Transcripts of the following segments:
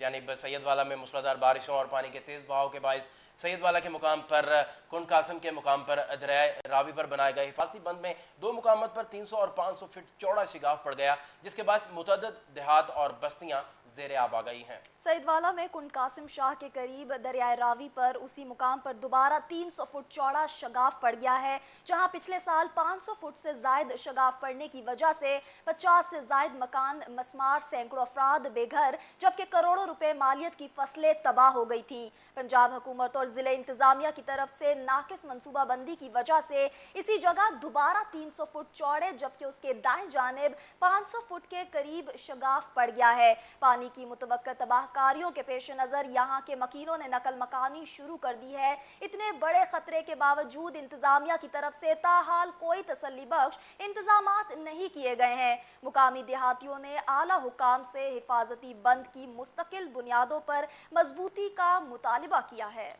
जानिब सैयद वाला में मूसलाधार बारिशों और पानी के तेज़ बहाव के बायस सैयद वाला के मुकाम पर कुंड कासिम के मुकाम पर दरिया रावी पर बनाए गए हिफाजती बंद में 2 मुकामात पर 300 और 500 फीट चौड़ा शिगाफ पड़ गया, जिसके बाद मुतअद्दिद देहात और बस्तियां ज़ेर आब आ गई हैं। सैयद वाला में कुंड कासिम शाह के करीब दरियाए रावी पर उसी मुकाम पर दोबारा 300 फुट चौड़ा शगाफ पड़ गया है, जहां पिछले साल 500 फुट से जायद शगाफ पड़ने की वजह से 50 से जायद मकान मस्मार, सैकड़ों अफराद बेघर, जबकि करोड़ों रुपए मालियत की फसलें तबाह हो गई थी। पंजाब हुकूमत और जिले इंतजामिया की तरफ से नाकिस मनसूबा बंदी की वजह से इसी जगह दोबारा 300 फुट चौड़े जबकि उसके दाएं जानिब 500 फुट के करीब शगाफ पड़ गया है। पानी की मुतवक्का तबाहकारियों के पेश नज़र यहाँ के मकीनों ने नकल मकानी शुरू कर दी है। इतने बड़े खतरे के बावजूद इंतजामिया की तरफ से ताहाल कोई तसल्ली बख्श इंतजामात नहीं किए गए हैं। मुकामी देहातियों ने आला हुकाम से हिफाजती बंद की मुस्तकिल बुनियादों पर मजबूती का मुतालिबा किया है।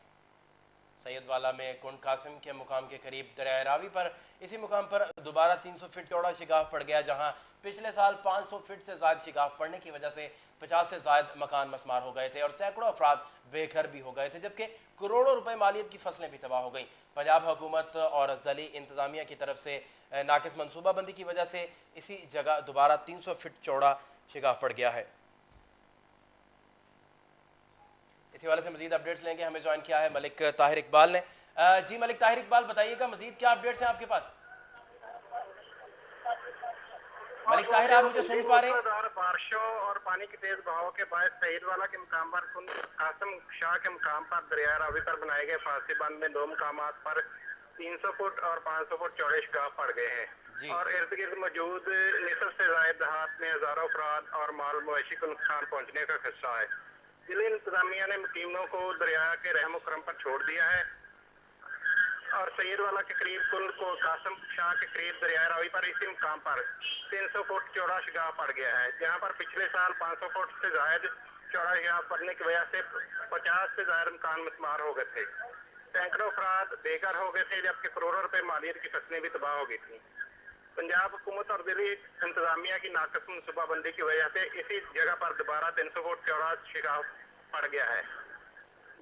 सैयद वाला में कुंड कासिम के मुकाम के करीब दरिया रावी पर इसी मुकाम पर दोबारा 300 फीट चौड़ा शिगाफ पड़ गया, जहां पिछले साल 500 फीट से ज़ायद शिगाफ पड़ने की वजह से 50 से ज़ायद मकान मस्मार हो गए थे और सैकड़ों अफराद बेघर भी हो गए थे, जबकि करोड़ों रुपए मालियत की फसलें भी तबाह हो गईं। पंजाब हुकूमत और ज़िली इंतजामिया की तरफ से नाकिस मनसूबा बंदी की वजह से इसी जगह दोबारा 300 फीट चौड़ा शिगाफ पड़ गया है। इसी वाले से मजीद अपडेट्स लेंगे। हमें ज्वाइन किया है मलिक ताहिर इकबाल ने। जी मलिक ताहिर इकबाल, बताइएगा मजीद क्या अपडेट्स हैं आपके पास? मलिक ताहिर, आप मुझे सुन पा रहे हैं? बारिशों और पानी के तेज बहाव के बाद सैयद वाला के मुकाम पर कुंड कासिम शाह के मुकाम पर दरिया रावी पर बनाए गए फांसी बंद में 2 मुकामात पर 300 फुट और 500 फुट चौड़े शिगाफ पड़ गए हैं और इर्द गिर्द मौजूद निसफ से जायद देहात में हजारों अफराद और माल मवेशी को नुकसान पहुंचने का खदशा है। जिले इंतजामिया ने मुकीमों को दरिया के रहम करम पर छोड़ दिया है और सैयद वाला के करीब कुंड को कासिम शाह के करीब दरिया रावी पर इसी मुकाम पर 300 फुट चौड़ा शिगाफ पड़ गया है, जहां पर पिछले साल 500 फुट से जायद चौड़ा शिगाफ पड़ने की वजह से 50 से ज्यादा मकान मस्मार हो गए थे, सैकड़ों अफराद बेघर हो गए थे, जबकि करोड़ों रुपए मालियत की फसलें भी तबाह हो गई थी। पंजाब हुकूमत और दिल्ली इंतजामिया की नाकस मनसूबाबंदी की वजह से इसी जगह पर दोबारा 300 फुट चौड़ा शिगाफ पड़ गया है,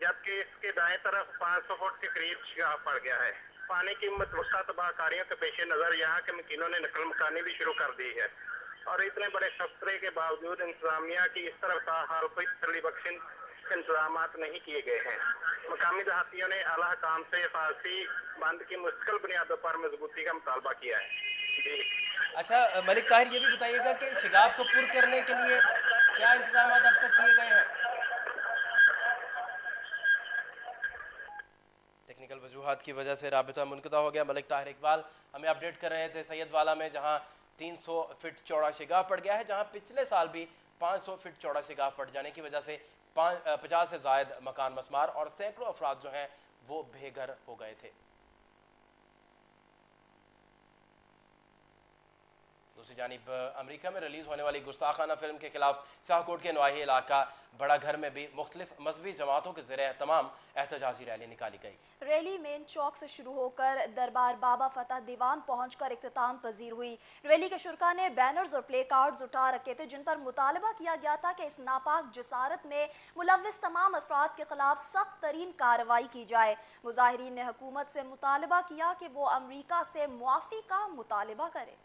जबकि इसके दाएं तरफ 500 फुट के करीब शिगाफ पड़ गया है। पानी की मुतवक्का तबाहकारियों के पेश नज़र यहाँ के मकीनों ने नकल मकानी भी शुरू कर दी है और इतने बड़े खतरे के बावजूद इंतजामिया की इस तरफ ताहाल कोई तसल्ली बख्श इंतजामात नहीं किए गए हैं। मकामी देहातियों ने आला हुकाम से हिफाजती बंद की मुस्तकिल बुनियादों पर मजबूती का मुतालबा किया है। अच्छा मलिक ताहिर, ये भी बताइएगा कि शिगाफ को पुर करने के लिए क्या इंतजाम अब तक किए गए हैं? टेक्निकल वजूहात की वजह से राबिता मुनक़ता हो गया। मलिक ताहिर इकबाल हमें अपडेट कर रहे थे सैयद वाला में, जहां 300 फीट चौड़ा शिगाफ पड़ गया है, जहां पिछले साल भी 500 फीट चौड़ा शिगाफ पड़ जाने की वजह से 50 से ज़ायद मकान मस्मार और सैकड़ों अफराद जो हैं वो बेघर हो गए थे। दूसरी जानिब अमेरिका में रिलीज़ होने वाली गुस्ताखाना फिल्म के खिलाफ शाहकोट के नवाही इलाका बड़ा घर में भी मुख्तलिफ मजहबी जमातों के ज़रिए तमाम एहतजाजी रैली निकाली गई। रैली मेन चौक से शुरू होकर दरबार बाबा फतह दीवान पहुंचकर इख्तिताम पजीर हुई। रैली के शुरका ने बैनर्स और प्ले कार्ड्स उठा रखे थे, जिन पर मुतालबा किया गया था कि इस नापाक जिसारत में मुलव्विस तमाम अफराद के खिलाफ सख्त तरीन कार्रवाई की जाए। मुजाहिरीन ने हुकूमत से मुतालबा किया कि वो अमरीका से मुआफ़ी का मुतालबा करे।